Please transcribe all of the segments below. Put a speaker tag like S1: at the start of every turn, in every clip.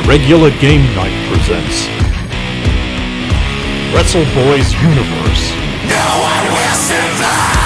S1: Irregular Game Night presents Wrestleboys Universe.
S2: No one will survive!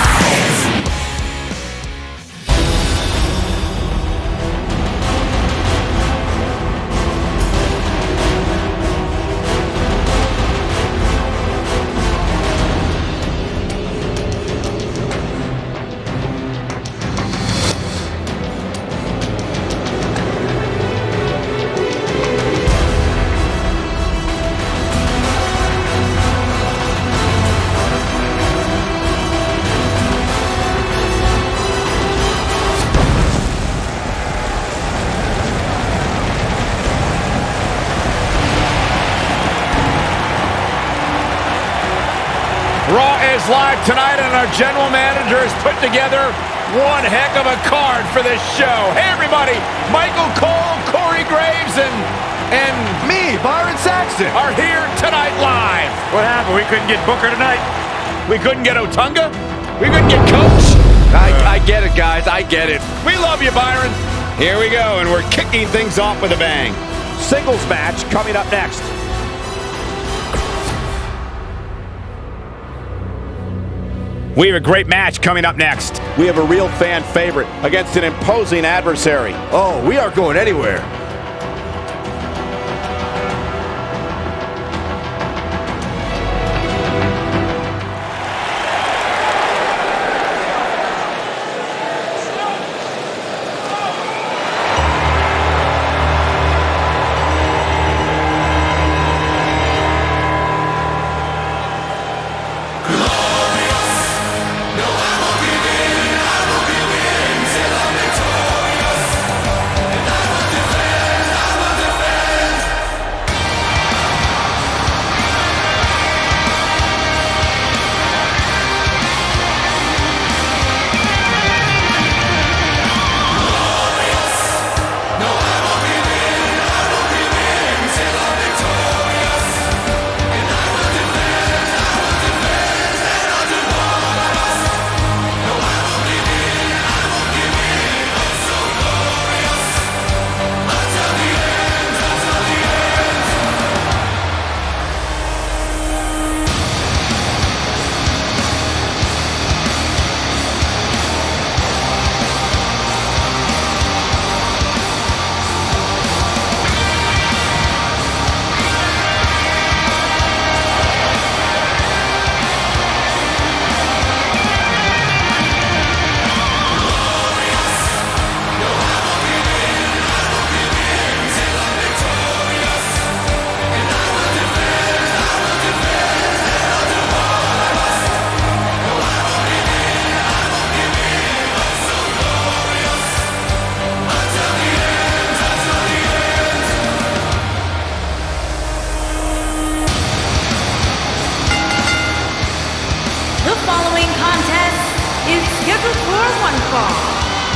S3: Raw is live tonight, and our general manager has put together one heck of a card for this show. Hey, everybody, Michael Cole, Corey Graves, and
S4: me, Byron Saxton,
S3: are here tonight live. What happened? We couldn't get Booker tonight? We couldn't get Otunga? We couldn't get Coach? I get it, guys. I get it. We love you, Byron. Here we go, and we're kicking things off with a bang. Singles match coming up next. We have a great match coming up next. We have a real fan favorite against an imposing adversary.
S4: Oh, we aren't going anywhere.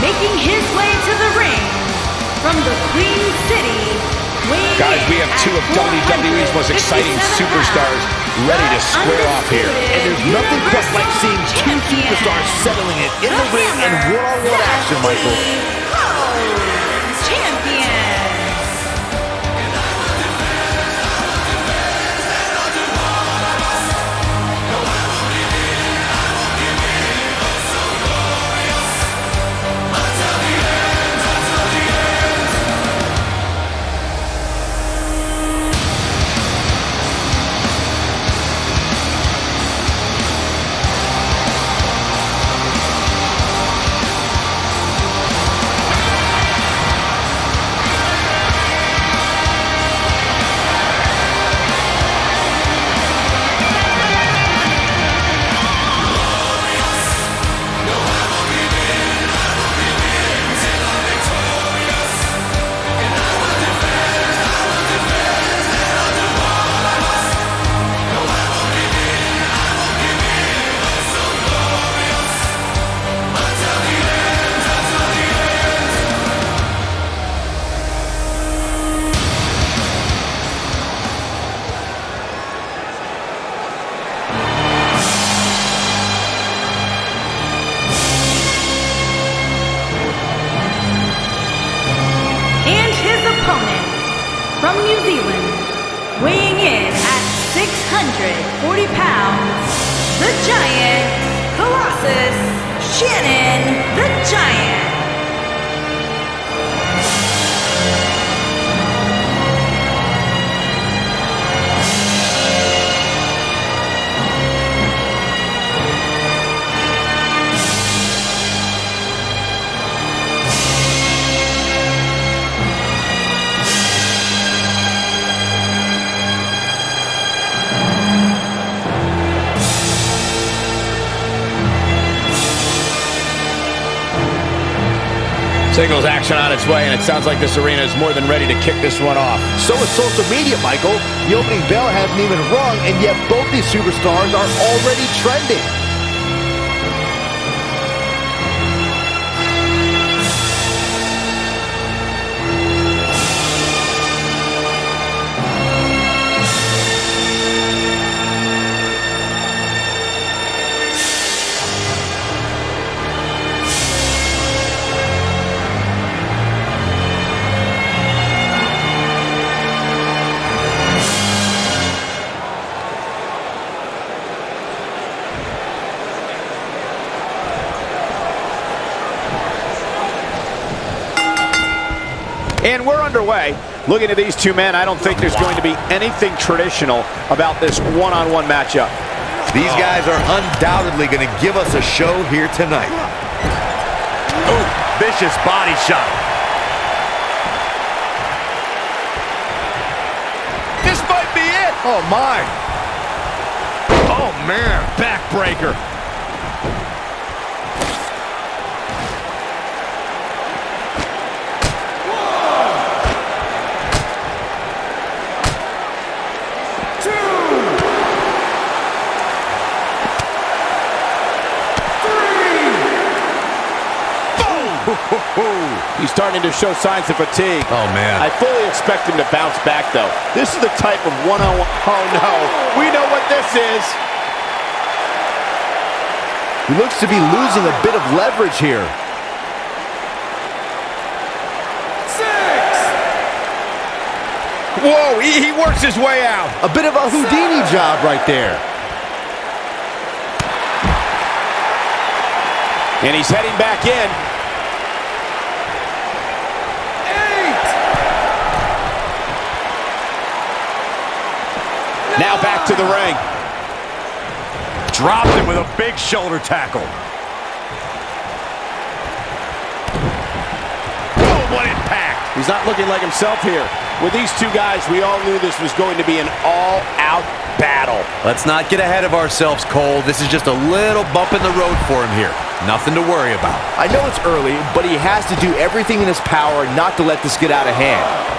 S5: Making his way to the ring from the Queen City.
S3: Guys, we have two of WWE's most exciting superstars ready to square off here.
S4: And there's nothing quite like seeing two superstars settling it in the ring and one-on-one action, Michael.
S5: Champions. from New Zealand, weighing in at 640 pounds, the Giant, Colossus, Shannon the Giant.
S3: Singles action on its way, and it sounds like this arena is more than ready to kick this one off.
S4: So is social media, Michael. The opening bell hasn't even rung, and yet both these superstars are already trending.
S3: And we're underway. Looking at these two men, I don't think there's going to be anything traditional about this one-on-one matchup.
S6: These guys are undoubtedly going to give us a show here tonight.
S3: Ooh, vicious body shot. This might be it.
S6: Oh, my.
S3: Oh, man, backbreaker. He's starting to show signs of fatigue.
S6: Oh, man.
S3: I fully expect him to bounce back, though. This is the type of one-on-one... Oh, no. We know what this is.
S4: He looks to be losing a bit of leverage here.
S3: 6. Whoa, he works his way out.
S4: A bit of a Houdini job right there.
S3: And he's heading back in. 8. Now back to the ring. Dropped him with a big shoulder tackle. Oh, what impact. He's not looking like himself here. With these two guys, we all knew this was going to be an all-out battle.
S6: Let's not get ahead of ourselves, Cole. This is just a little bump in the road for him here. Nothing to worry about.
S4: I know it's early, but he has to do everything in his power not to let this get out of hand.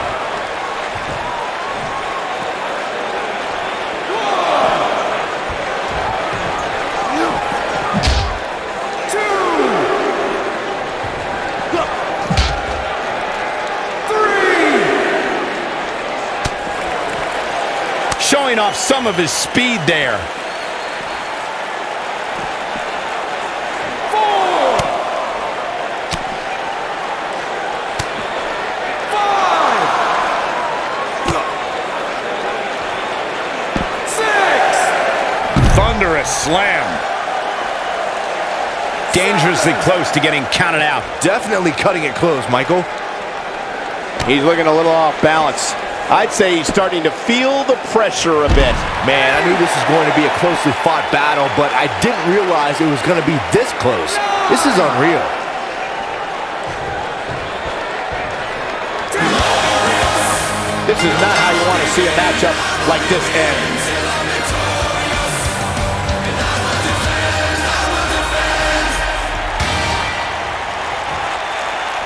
S3: Showing off some of his speed there. 4. 5. 6. Thunderous slam. Dangerously close to getting counted out.
S4: Definitely cutting it close, Michael.
S3: He's looking a little off balance. I'd say he's starting to feel the pressure a bit.
S4: Man, I knew this was going to be a closely fought battle, but I didn't realize it was going to be this close. This is unreal.
S3: This is not how you want to see a matchup like this end.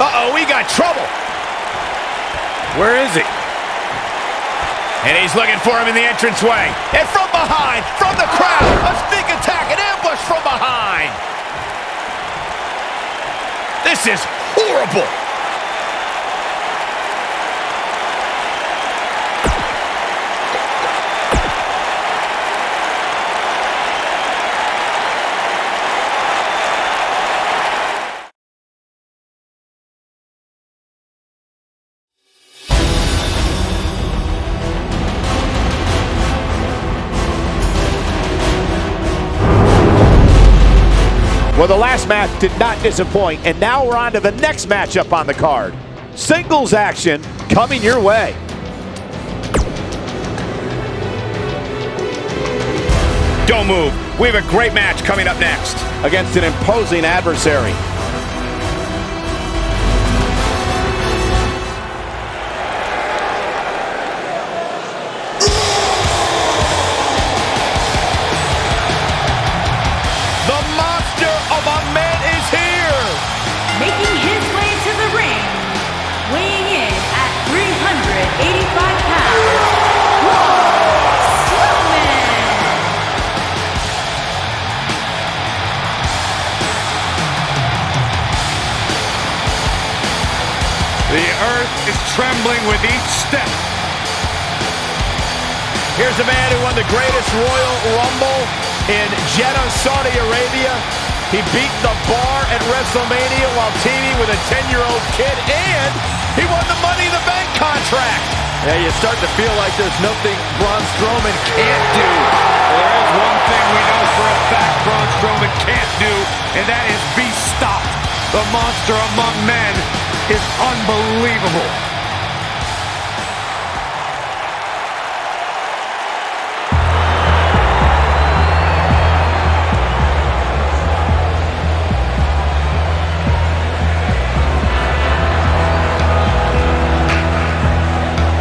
S3: Uh-oh, we got trouble. Where is he? And he's looking for him in the entranceway. And from behind, from the crowd, a sneak attack, an ambush from behind. This is horrible.
S7: Well, the last match did not disappoint, and now we're on to the next matchup on the card. Singles action coming your way.
S3: Don't move. We have a great match coming up next.
S7: Against an imposing adversary.
S3: The monster among men is here.
S5: Making his way to the ring, weighing in at 385 pounds,
S3: The earth is trembling with each step. Here's a man who won the greatest Royal Rumble in Jeddah, Saudi Arabia. He beat the bar at WrestleMania while teaming with a 10-year-old kid, and he won the Money in the Bank contract.
S6: Yeah, you start to feel like there's nothing Braun Strowman can't do.
S3: Well, there is one thing we know for a fact Braun Strowman can't do, and that is be stopped. The monster among men is unbelievable.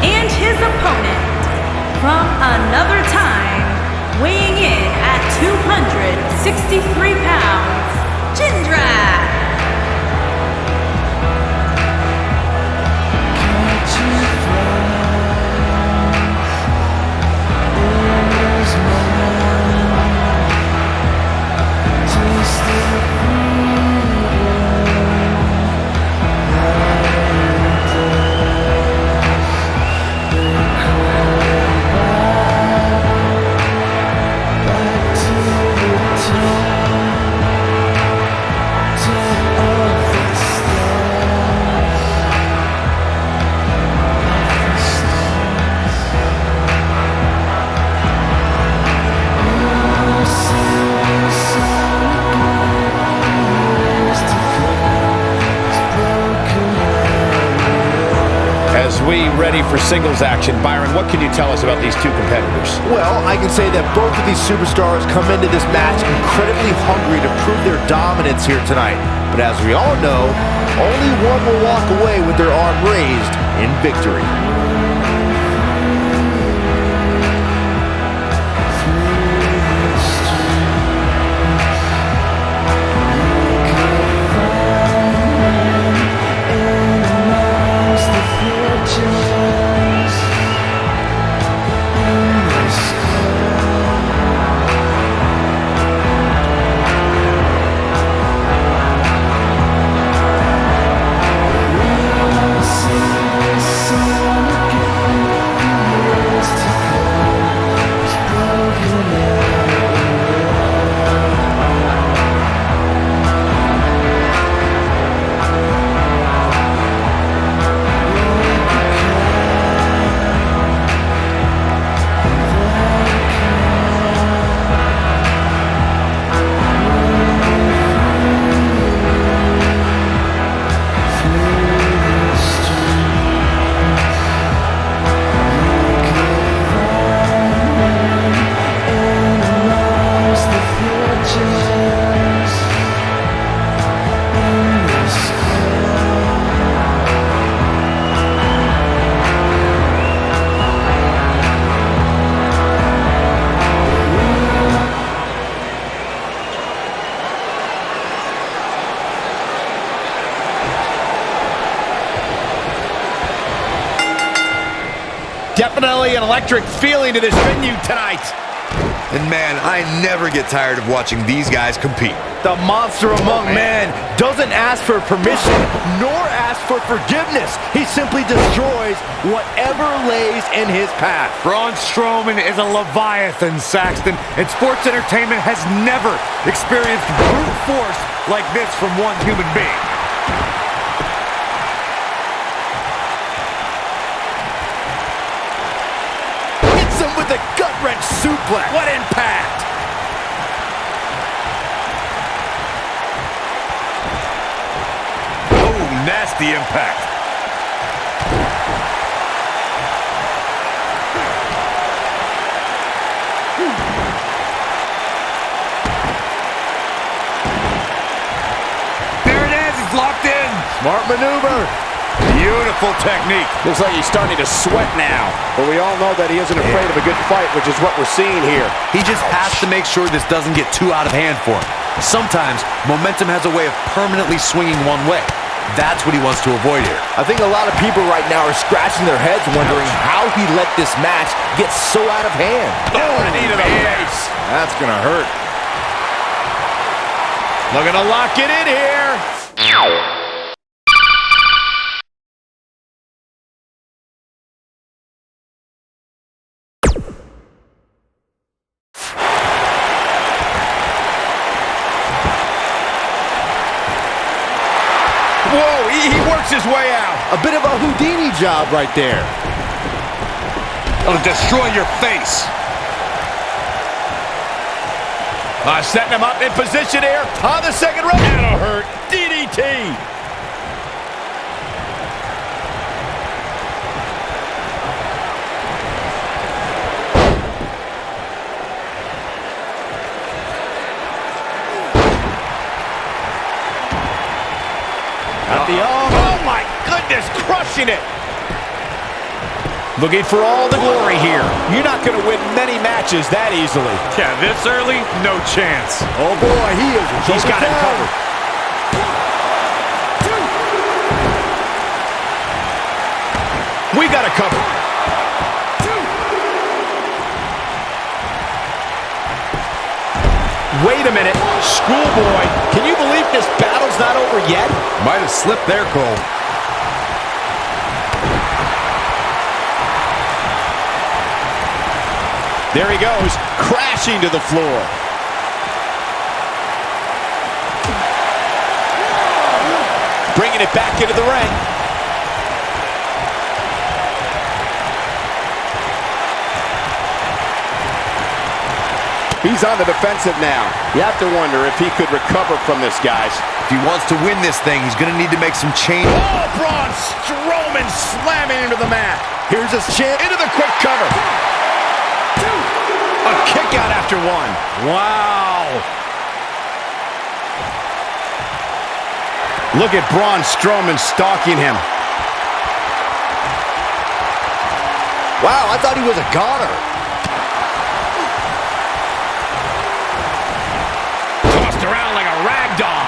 S5: and his opponent, from another time, weighing in at 263 pounds, Jindrak.
S7: As we ready for singles action, Byron, what can you tell us about these two competitors?
S4: Well, I can say that both of these superstars come into this match incredibly hungry to prove their dominance here tonight. But as we all know, only one will walk away with their arm raised in victory.
S3: Definitely an electric feeling to this venue tonight.
S6: And man, I never get tired of watching these guys compete.
S4: The monster among men doesn't ask for permission nor ask for forgiveness. He simply destroys whatever lays in his path.
S3: Braun Strowman is a Leviathan, Saxton, and sports entertainment has never experienced brute force like this from one human being.
S4: Hits him with a gut-wrench suplex.
S3: What impact! the impact. There it is, it's locked in.
S4: Smart maneuver.
S3: Beautiful technique.
S7: Looks like he's starting to sweat now. But we all know that he isn't afraid of a good fight, which is what we're seeing here.
S6: He just has to make sure this doesn't get too out of hand for him. Sometimes, momentum has a way of permanently swinging one way. That's what he wants to avoid here.
S4: I think a lot of people right now are scratching their heads wondering how he let this match get so out of hand.
S3: Oh, knee to the face.
S4: That's going to hurt.
S7: Looking to lock it in here.
S3: Whoa, he works his way out.
S4: A bit of a Houdini job right there.
S3: It'll destroy your face. Setting him up in position here on the second row. That'll hurt. DDT. Oh my goodness, crushing it.
S7: Looking for all the glory here. You're not going to win many matches that easily.
S3: Yeah, this early, no chance.
S4: Oh boy, he is.
S7: He's got it covered.
S3: We got it covered.
S7: Wait a minute. Schoolboy, can you believe this battle's not over yet?
S6: Might have slipped there, Cole.
S7: There he goes, crashing to the floor. Bringing it back into the ring. He's on the defensive now. You have to wonder if he could recover from this, guys.
S6: If he wants to win this thing, he's going to need to make some change.
S3: Oh, Braun Strowman slamming into the mat.
S4: Here's his chance.
S3: Into the quick cover. A kick out after one. Wow. Look at Braun Strowman stalking him.
S4: Wow, I thought he was a goner.
S3: Tossed around like a rag doll.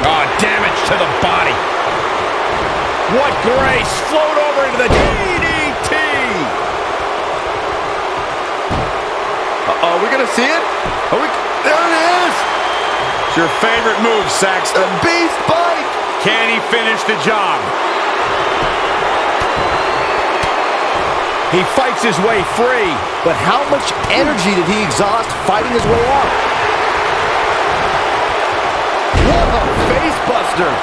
S3: Oh, damage to the body. What grace! Float over into the DDT!
S4: Uh-oh, we're going to see it? There it is!
S3: It's your favorite move, Saxton.
S4: The beast bite!
S3: Can he finish the job? He fights his way free.
S4: But how much energy did he exhaust fighting his way out? What a face buster!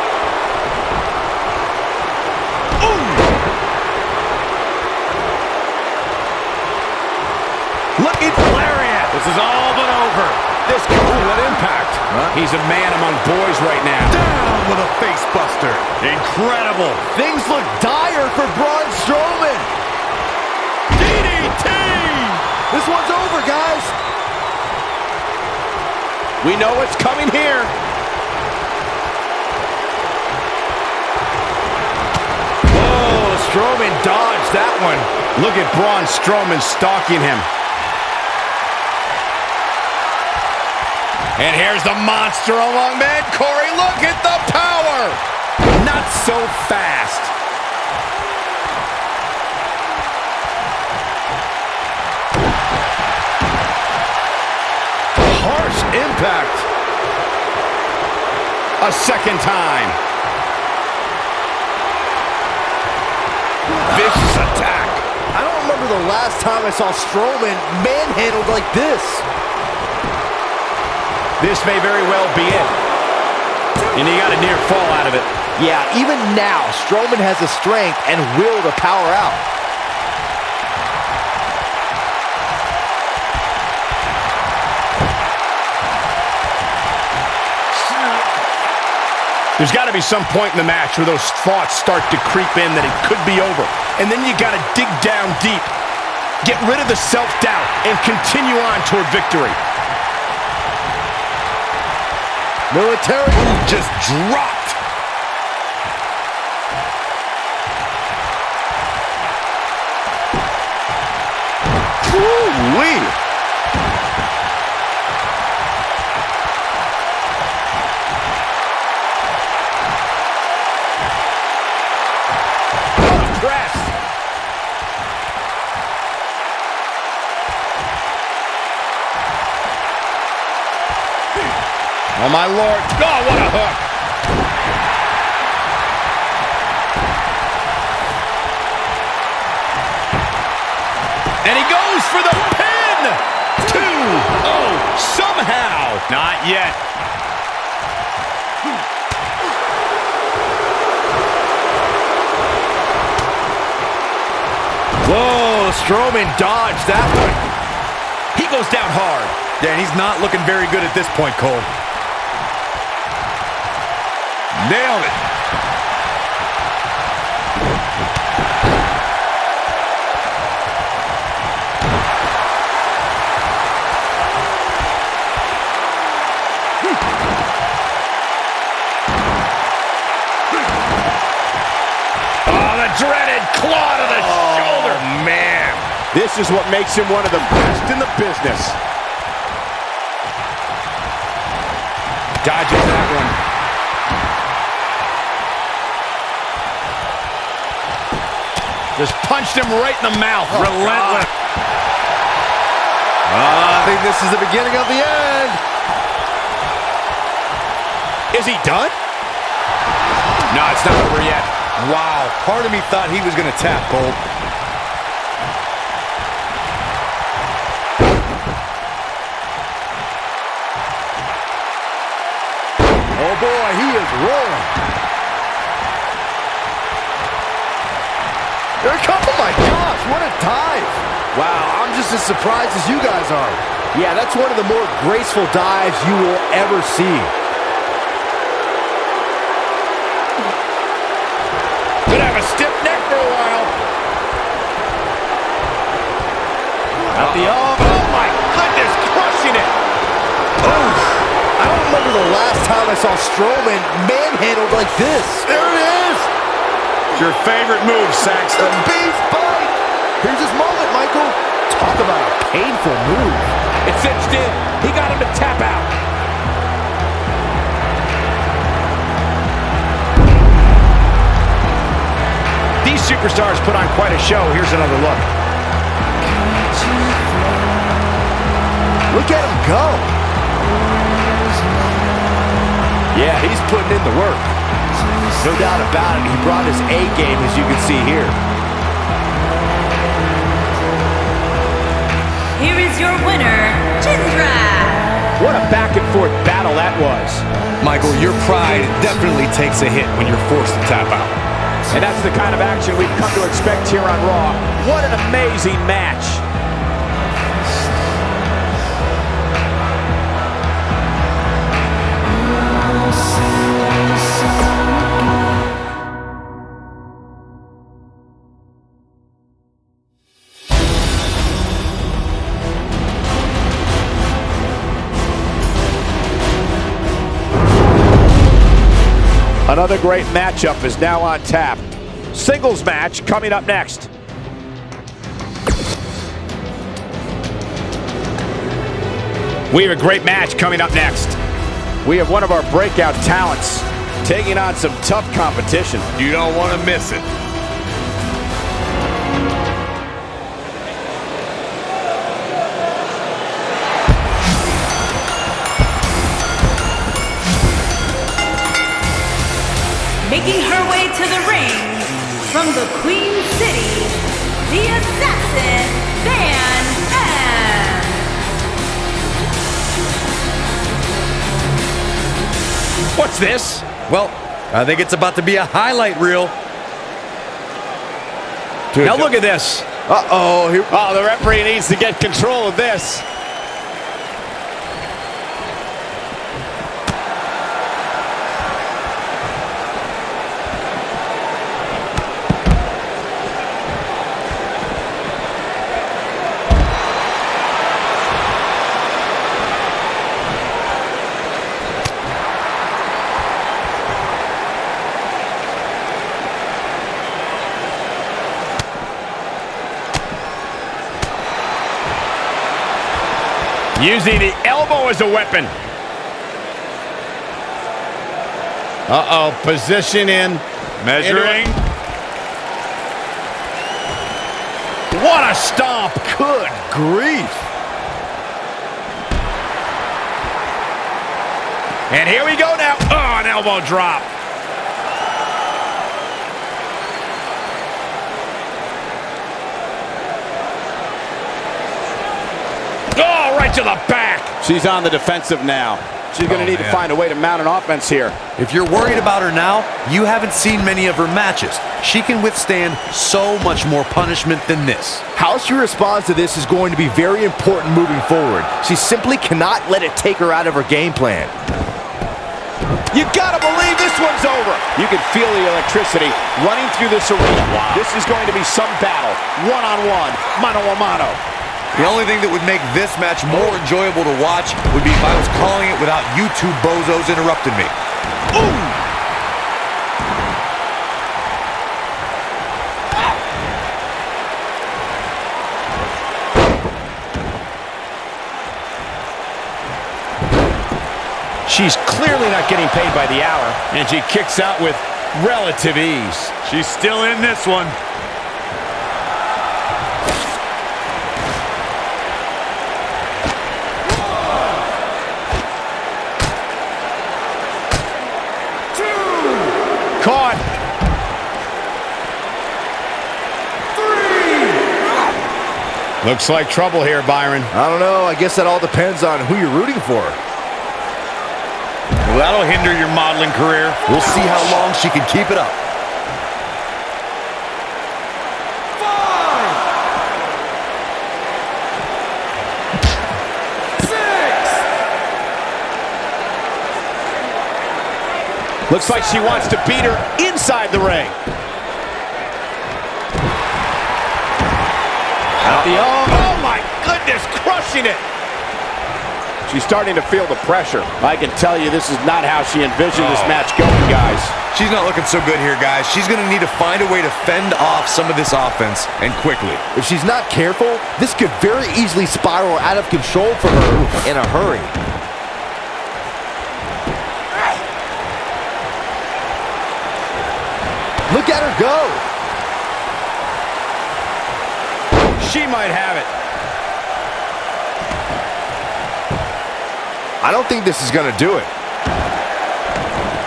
S3: Looking for lariat. This is all but over. This could what impact. He's a man among boys right now. Down with a face buster. Incredible.
S4: Things look dire for Braun Strowman.
S3: DDT.
S4: This one's over, guys.
S7: We know what's coming here.
S3: Oh, Strowman dodged that one. Look at Braun Strowman stalking him. And here's the monster among men. Corey, look at the power. Not so fast. Harsh impact. A second time. Vicious attack.
S4: I don't remember the last time I saw Strowman manhandled like this.
S3: This may very well be it. And he got a near fall out of it.
S4: Yeah, even now, Strowman has the strength and will to power out.
S3: There's got to be some point in the match where those thoughts start to creep in that it could be over. And then you got to dig down deep. Get rid of the self-doubt and continue on toward victory.
S4: Military.
S3: Ooh, just dropped.
S4: Woo-wee.
S3: Press. Oh, my Lord. Oh, what a hook. And he goes for the pin. 2-0 somehow. Not yet.
S4: Whoa, Strowman dodged that one.
S3: He goes down hard.
S6: Yeah, and he's not looking very good at this point, Cole.
S3: Nailed it. Oh, the dreaded claw to the shoulder. Man.
S7: This is what makes him one of the best in the business.
S3: Dodges that one. Just punched him right in the mouth. Relentless.
S4: I think this is the beginning of the end.
S7: Is he done?
S3: No, it's not over yet.
S6: Wow, part of me thought he was going to tap, Cole.
S4: Oh boy, he is rolling. There it comes. Oh my gosh, what a dive. Wow, I'm just as surprised as you guys are. Yeah, that's one of the more graceful dives you will ever see.
S3: Could have a stiff neck for a while. Out the arm. Oh my goodness, crushing it.
S4: Oh, I don't remember the last time I saw Strowman manhandled like this. There it is.
S3: It's your favorite move, Saxton.
S4: The beast bite. Here's his moment, Michael. Talk about a painful move.
S7: It's cinched in. He got him to tap out.
S3: These superstars put on quite a show. Here's another look.
S4: Look at him go. Yeah, he's putting in the work. No doubt about it. He brought his A game, as you can see here.
S5: Here is your winner, Jindra.
S7: What a back-and-forth battle that was.
S6: Michael, your pride definitely takes a hit when you're forced to tap out.
S7: And that's the kind of action we've come to expect here on Raw. What an amazing match. Another great matchup is now on tap. Singles match coming up next.
S3: We have a great match coming up next.
S7: We have one of our breakout talents taking on some tough competition.
S3: You don't want to miss it.
S5: Making her way to the ring from the Queen City, the Assassin, Van M.
S3: What's this?
S6: Well, I think it's about to be a highlight reel.
S3: Now look at this.
S7: Uh-oh. Oh, the referee needs to get control of this.
S3: Using the elbow as a weapon. Uh-oh, position in. Measuring. What a stomp.
S4: Good grief.
S3: And here we go now. Oh, an elbow drop. Oh, right to the back.
S7: She's on the defensive now. She's going to need to find a way to mount an offense here.
S6: If you're worried about her now, you haven't seen many of her matches. She can withstand so much more punishment than this.
S4: How she responds to this is going to be very important moving forward. She simply cannot let it take her out of her game plan.
S7: You gotta believe this one's over. You can feel the electricity running through this arena. Wow. This is going to be some battle. One-on-one, mano-a-mano.
S6: The only thing that would make this match more enjoyable to watch would be if I was calling it without you two bozos interrupting me. Ooh!
S3: She's clearly not getting paid by the hour, and she kicks out with relative ease. She's still in this one. Caught. 3. Looks like trouble here, Byron.
S4: I don't know. I guess that all depends on who you're rooting for.
S3: Well, that'll hinder your modeling career.
S6: We'll see how long she can keep it up.
S7: 5, 6. Looks like she wants to beat her inside the ring. Oh my goodness, crushing it. She's starting to feel the pressure. I can tell you this is not how she envisioned this match going, guys.
S6: She's not looking so good here, guys. She's going to need to find a way to fend off some of this offense, and quickly.
S4: If she's not careful, this could very easily spiral out of control for her in a hurry. Look at her go.
S3: She might have it.
S4: I don't think this is going to do it.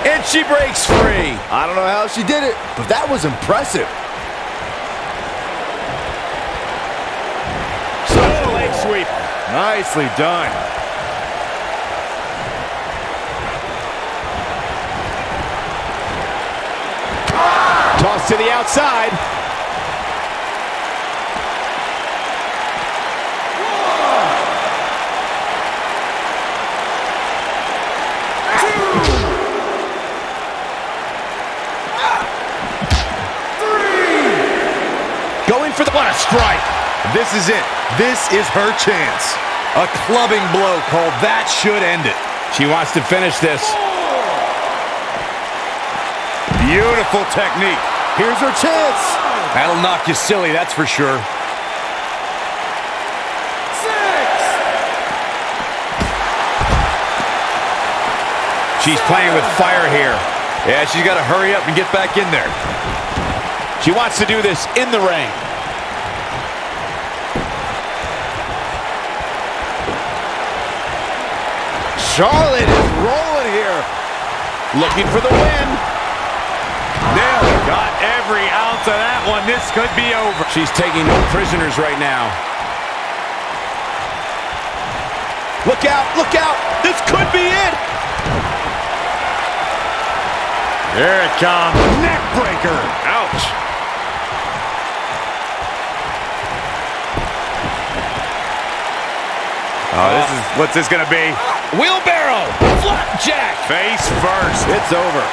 S3: And she breaks free.
S4: I don't know how she did it, but that was impressive.
S3: So leg sweep. Nicely done.
S7: Toss to the outside.
S3: Going for the what a strike.
S6: This is it. This is her chance. A clubbing blow called that should end it.
S3: She wants to finish this. Beautiful technique.
S4: Here's her chance.
S6: That'll knock you silly, that's for sure.
S7: 6.
S3: She's playing with fire here.
S6: Yeah, she's got to hurry up and get back in there.
S7: She wants to do this in the ring.
S4: Charlotte is rolling here.
S7: Looking for the win.
S3: Nailed it. Got every ounce of that one. This could be over. She's taking no prisoners right now.
S7: Look out, look out. This could be it.
S3: There it comes. Neck breaker. Ouch. Oh, what's this gonna be? Wheelbarrow. Flapjack. Face first. It's over.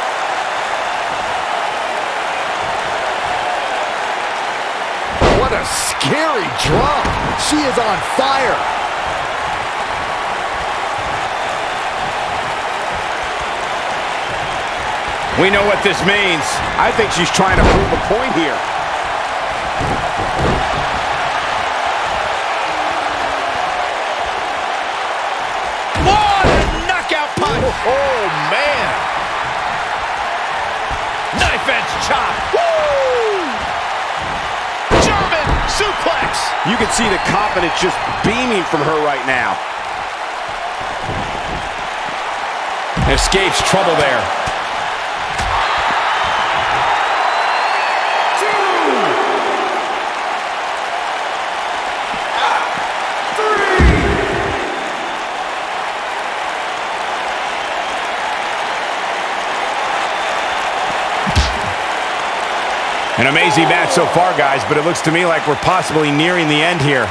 S4: What a scary drop. She is on fire.
S3: We know what this means.
S7: I think she's trying to prove a point here.
S4: Oh, man.
S3: Knife edge chop. Woo! German suplex.
S7: You can see the confidence just beaming from her right now.
S3: Escapes trouble there. An amazing match so far, guys, but it looks to me like we're possibly nearing the end here.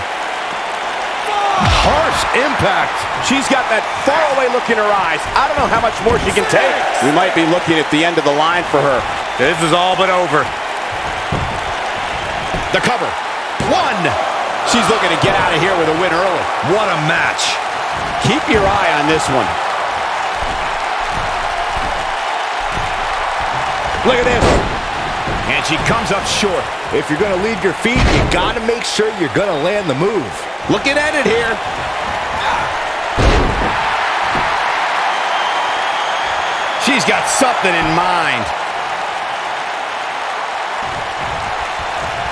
S4: Harsh impact.
S7: She's got that faraway look in her eyes. I don't know how much more she can take. We might be looking at the end of the line for her.
S3: This is all but over. The cover. One.
S7: She's looking to get out of here with a win early.
S3: What a match.
S7: Keep your eye on this one. Look at this.
S3: And she comes up short.
S4: If you're going to leave your feet, you got to make sure you're going to land the move.
S7: Looking at it here.
S3: She's got something in mind.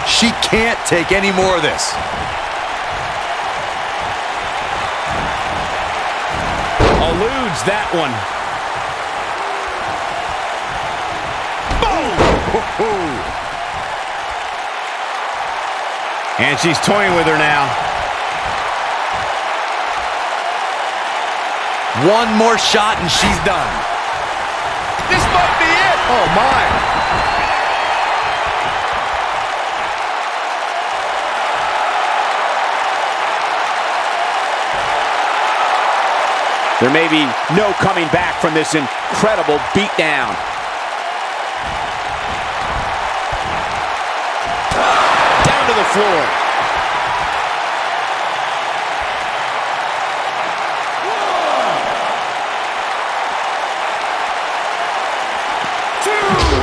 S6: She can't take any more of this.
S3: Eludes that one. And she's toying with her now.
S6: One more shot and she's done.
S3: This might be it.
S4: Oh, my.
S7: There may be no coming back from this incredible beatdown. Down to the floor.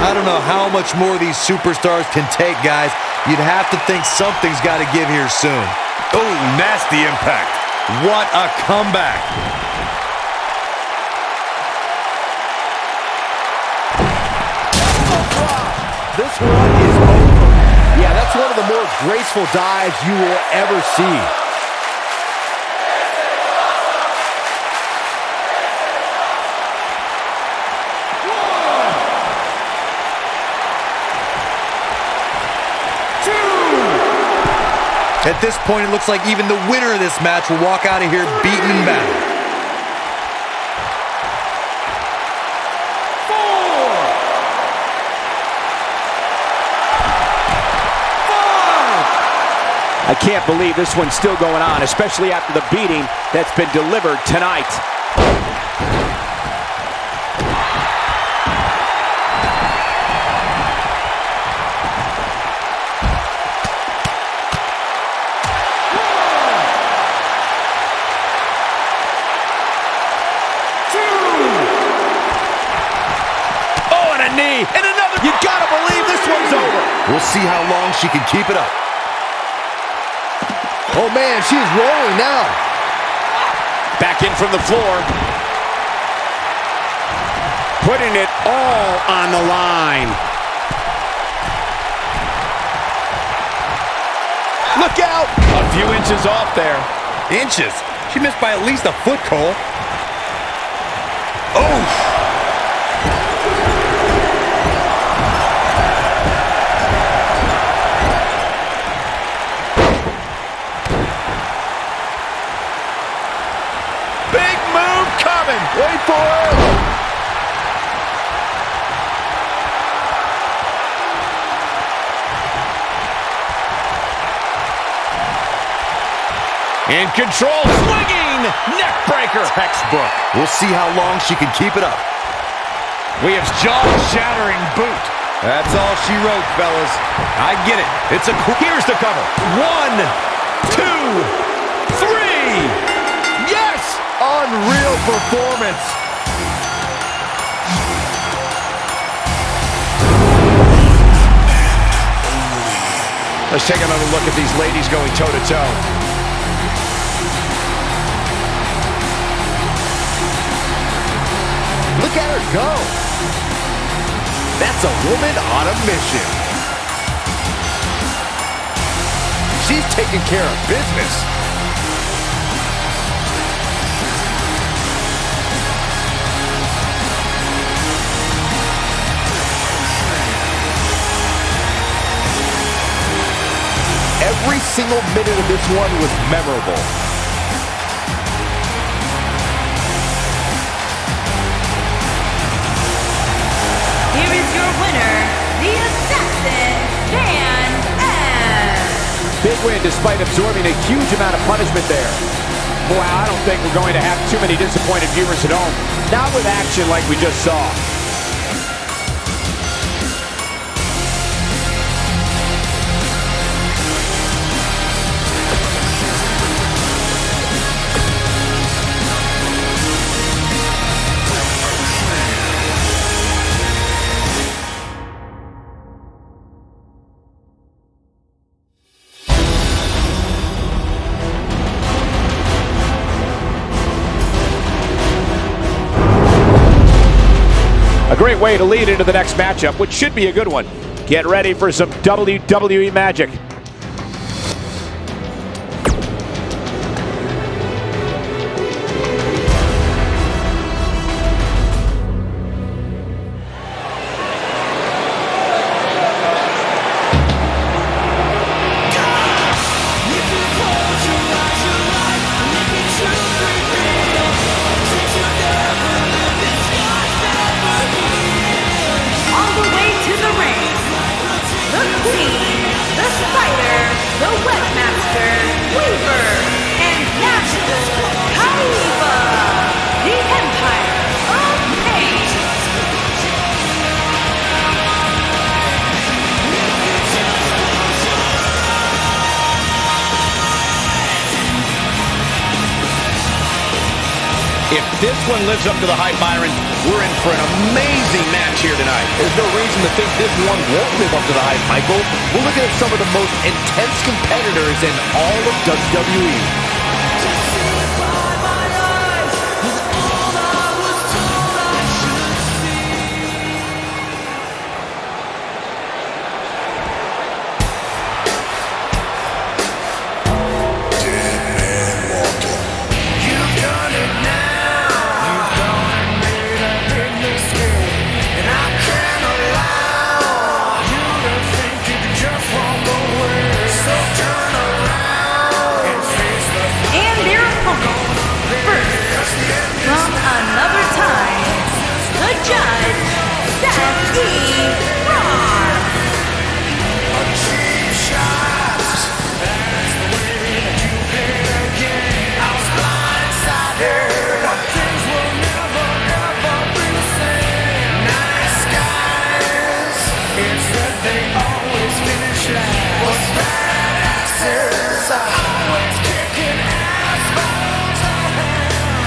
S6: I don't know how much more these superstars can take, guys. You'd have to think something's got to give here soon.
S3: Oh, nasty impact. What a comeback.
S4: This one is over. Yeah, that's one of the more graceful dives you will ever see.
S6: At this point, it looks like even the winner of this match will walk out of here beaten and battered.
S7: I can't believe this one's still going on, especially after the beating that's been delivered tonight.
S3: Oh, and a knee, and another.
S7: You gotta believe this one's over.
S6: We'll see how long she can keep it up.
S4: Oh, man, she's rolling now.
S7: Back in from the floor. Putting it all on the line. Look out!
S3: A few inches off there.
S6: Inches? She missed by at least a foot, Cole. Oh!
S4: Wait for it!
S3: In control, swinging, neck breaker.
S6: Textbook. We'll see how long she can keep it up.
S3: We have jaw-shattering boot.
S6: That's all she wrote, fellas. I get it. It's a
S3: Here's the cover. 1, 2, 3. Yes!
S4: Unreal performance.
S3: Let's take another look at these ladies going toe-to-toe.
S4: her go. That's a woman on a mission. She's taking care of business. Every single minute of this one was memorable.
S5: Here is your winner, the Assassin, Van M.
S7: Big win despite absorbing a huge amount of punishment there. Boy, I don't think we're going to have too many disappointed viewers at home. Not with action like we just saw. A great way to lead into the next matchup, which should be a good one. Get ready for some WWE magic.
S5: On the way to the ring, the Queen, the Spider, the Webmaster, Weaver, and Master Kaiba, the Empire of Pain.
S3: If this one lives up to the hype, Byron, we're in for an amazing match here tonight.
S4: There's no reason to think this one won't live up to the hype, Michael. We're looking at some of the most intense competitors in all of WWE.
S5: And their opponent, first, from another time, the Judge, Seth E. Rawr.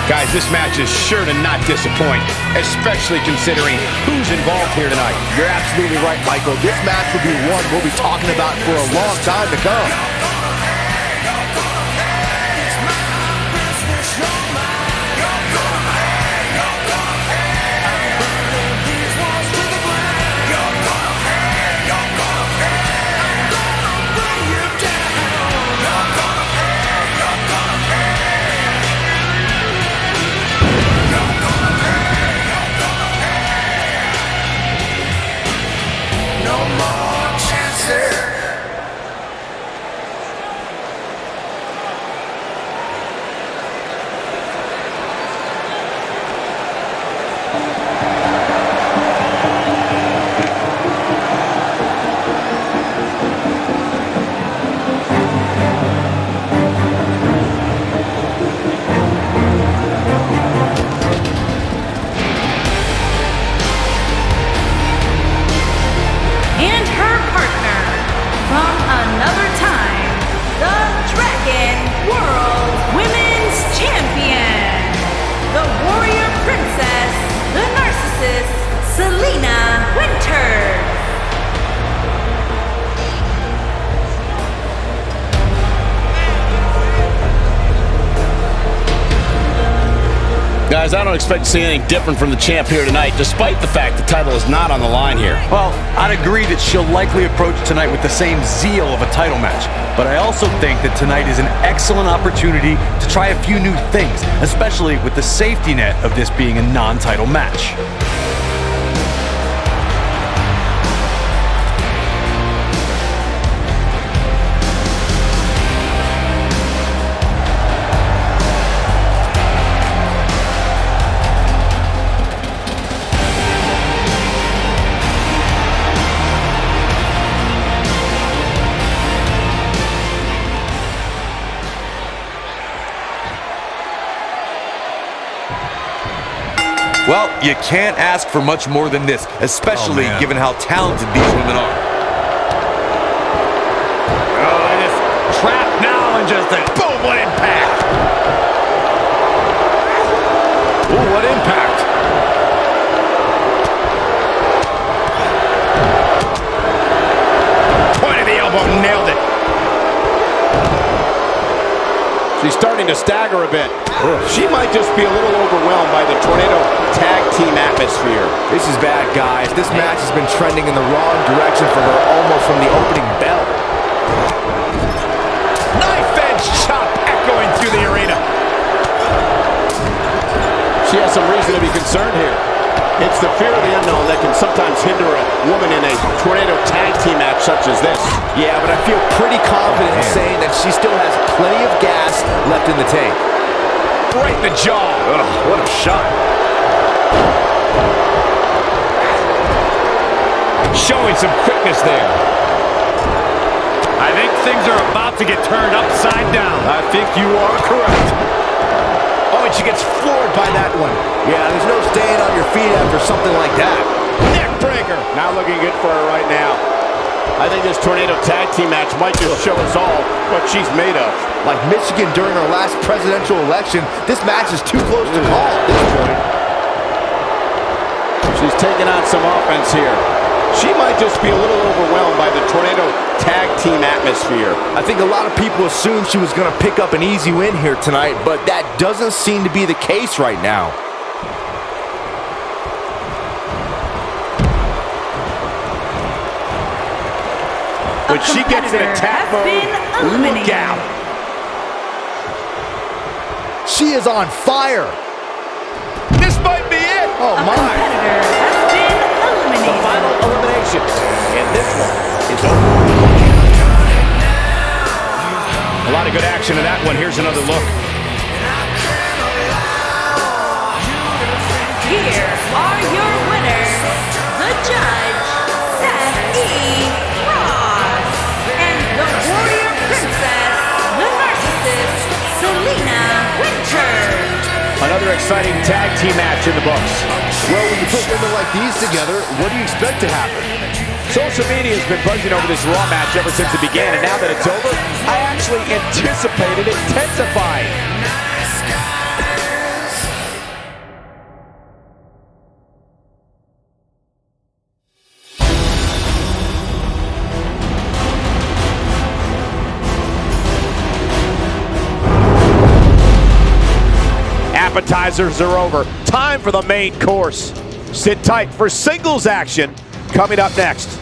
S3: Guys, this match is sure to not disappoint, especially considering who's involved here tonight.
S4: You're absolutely right, Michael. This match will be one we'll be talking about for a long time to come.
S7: Guys, I don't expect to see anything different from the champ here tonight, despite the fact the title is not on the line here.
S6: Well, I'd agree that she'll likely approach tonight with the same zeal of a title match. But I also think that tonight is an excellent opportunity to try a few new things, especially with the safety net of this being a non-title match. Well, you can't ask for much more than this, especially given how talented these women are.
S3: Oh, they just trapped now and just boom, what impact!
S7: Ooh, what impact!
S3: Point of the elbow, nailed it.
S7: She's starting to stagger a bit. She might just be a little overwhelmed by the tornado tag team atmosphere.
S4: This is bad, guys. This match has been trending in the wrong direction for her almost from the opening bell.
S3: Knife edge chop echoing through the arena.
S7: She has some reason to be concerned here. It's the fear of the unknown that can sometimes hinder a woman in a tornado tag team match such as this.
S4: Yeah, but I feel pretty confident in saying that she still has plenty of gas left in the tank.
S3: Right in the jaw.
S4: Ugh, what a shot.
S3: Showing some quickness there. I think things are about to get turned upside down.
S4: I think you are correct. Oh, and she gets floored by that one. Yeah, there's no staying on your feet after something like that.
S3: Neck breaker.
S7: Not looking good for her right now. I think this tornado tag team match might just show us all what she's made of.
S4: Like Michigan during our last presidential election, this match is too close to call at this point.
S7: She's taking on some offense here. She might just be a little overwhelmed by the tornado tag team atmosphere.
S4: I think a lot of people assumed she was going to pick up an easy win here tonight, but that doesn't seem to be the case right now.
S7: When she gets in attack mode, look out.
S4: She is on fire.
S3: This might be it.
S4: Oh, my.
S7: The final elimination. And this one is over.
S3: A lot of good action in that one. Here's another look.
S5: Here are your winners, the judge, Seth E. Ross, and the warrior princess, the narcissist, Selena Winter.
S7: Another exciting tag team match in the books.
S4: Well, when you put women like these together, what do you expect to happen?
S7: Social media has been buzzing over this Raw match ever since it began, and now that it's over, I actually anticipated it intensifying. Appetizers are over. Time for the main course. Sit tight for singles action coming up next.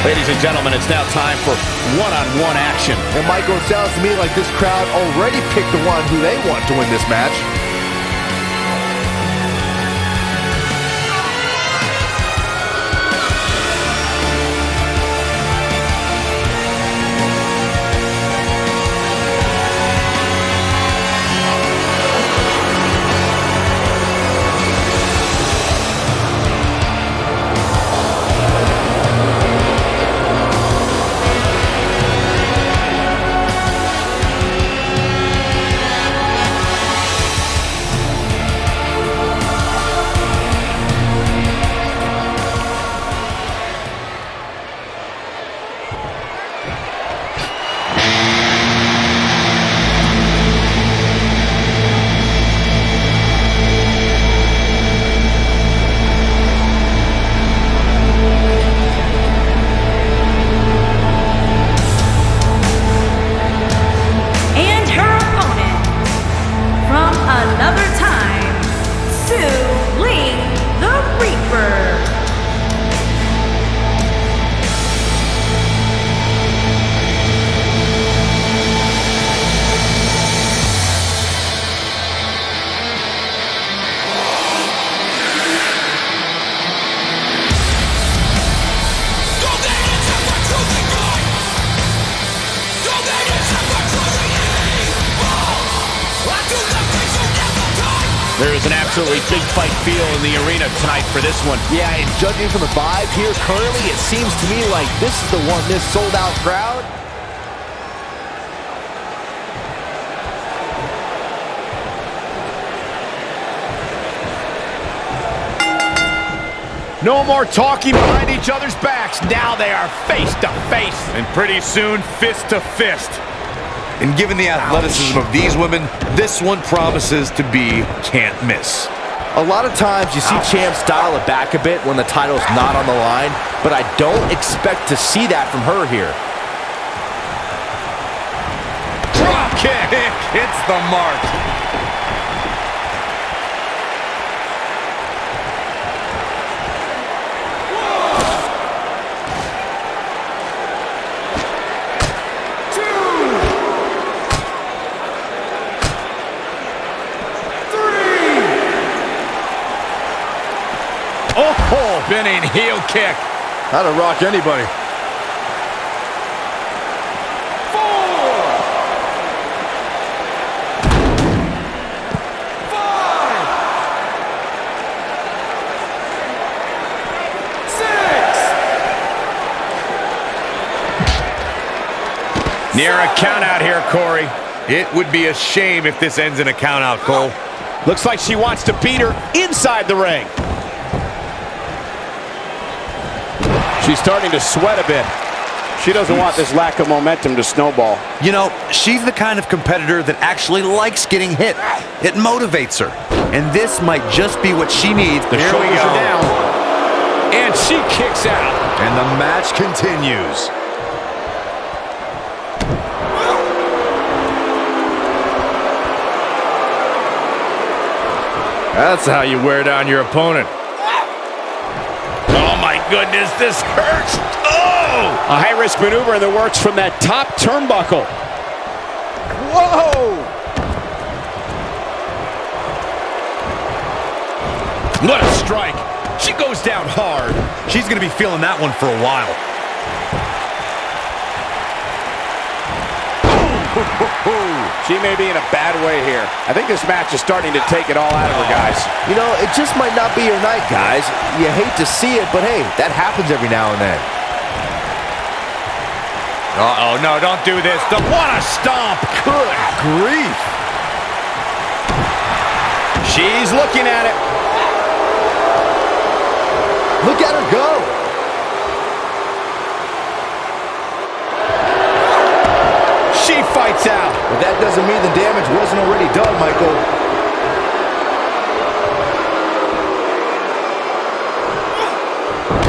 S7: Ladies and gentlemen, it's now time for one-on-one action.
S4: And Michael, it sounds to me like this crowd already picked the one who they want to win this match.
S3: There is an absolutely big fight feel in the arena tonight for this one.
S4: Yeah, and judging from the vibe here currently, it seems to me like this is the one, this sold-out crowd.
S7: No more talking behind each other's backs. Now they are face to face.
S3: And pretty soon, fist to fist.
S6: And given the athleticism of these women, this one promises to be can't miss.
S4: A lot of times you see champs dial it back a bit when the title's not on the line, but I don't expect to see that from her here.
S3: Drop kick hits the mark. Oh, spinning heel kick.
S4: That'll rock anybody.
S7: 4, 5, 6.
S3: Near a count out here, Corey. It would be a shame if this ends in a count out, Cole.
S7: Looks like she wants to beat her inside the ring. She's starting to sweat a bit. She doesn't want this lack of momentum to snowball.
S6: You know, she's the kind of competitor that actually likes getting hit. It motivates her. And this might just be what she needs.
S7: The shoulders are down.
S3: And she kicks out.
S6: And the match continues.
S3: That's how you wear down your opponent. Oh my goodness, this hurts. Oh!
S7: A high-risk maneuver in the works from that top turnbuckle. Whoa!
S3: What a strike. She goes down hard.
S6: She's going to be feeling that one for a while.
S7: She may be in a bad way here. I think this match is starting to take it all out of her, guys.
S4: You know, it just might not be your night, guys. You hate to see it, but hey, that happens every now and then.
S3: Uh-oh, no, don't do this. What a stomp.
S4: Good grief.
S7: She's looking at it.
S4: Look at her go.
S7: She fights out.
S4: But that doesn't mean the damage wasn't already done, Michael.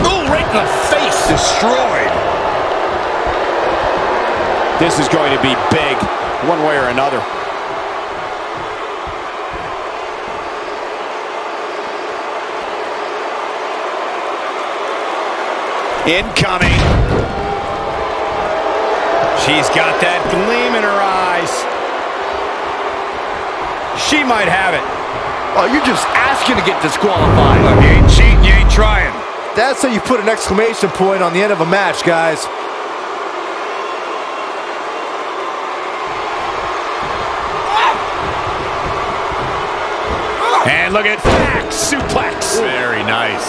S3: Oh, right in the face.
S6: Destroyed.
S7: This is going to be big, one way or another. Incoming.
S3: She's got that gleam in her eyes. She might have it.
S4: Oh, you're just asking to get disqualified.
S3: Look, you ain't cheating, you ain't trying.
S4: That's how you put an exclamation point on the end of a match, guys.
S3: And look at that suplex. Very nice.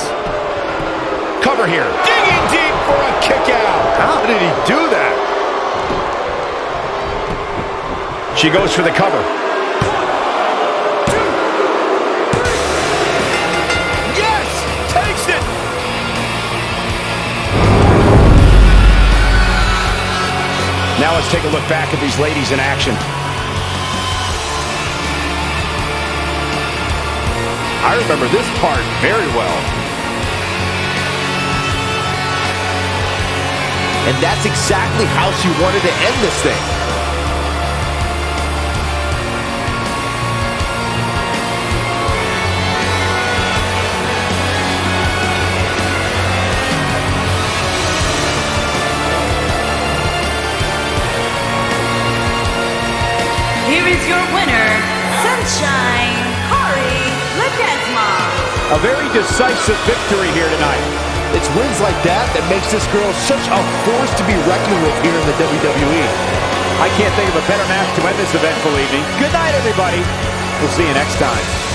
S3: Cover here. Digging deep for a kick out.
S4: How did he do that?
S3: She goes for the cover. Yes! Takes it! Now let's take a look back at these ladies in action.
S4: I remember this part very well. And that's exactly how she wanted to end this thing.
S5: Here is your winner, Sunshine Ledesma.
S7: A very decisive victory here tonight.
S4: It's wins like that that makes this girl such a force to be reckoned with here in the WWE.
S7: I can't think of a better match to end this eventful evening. Good night, everybody. We'll see you next time.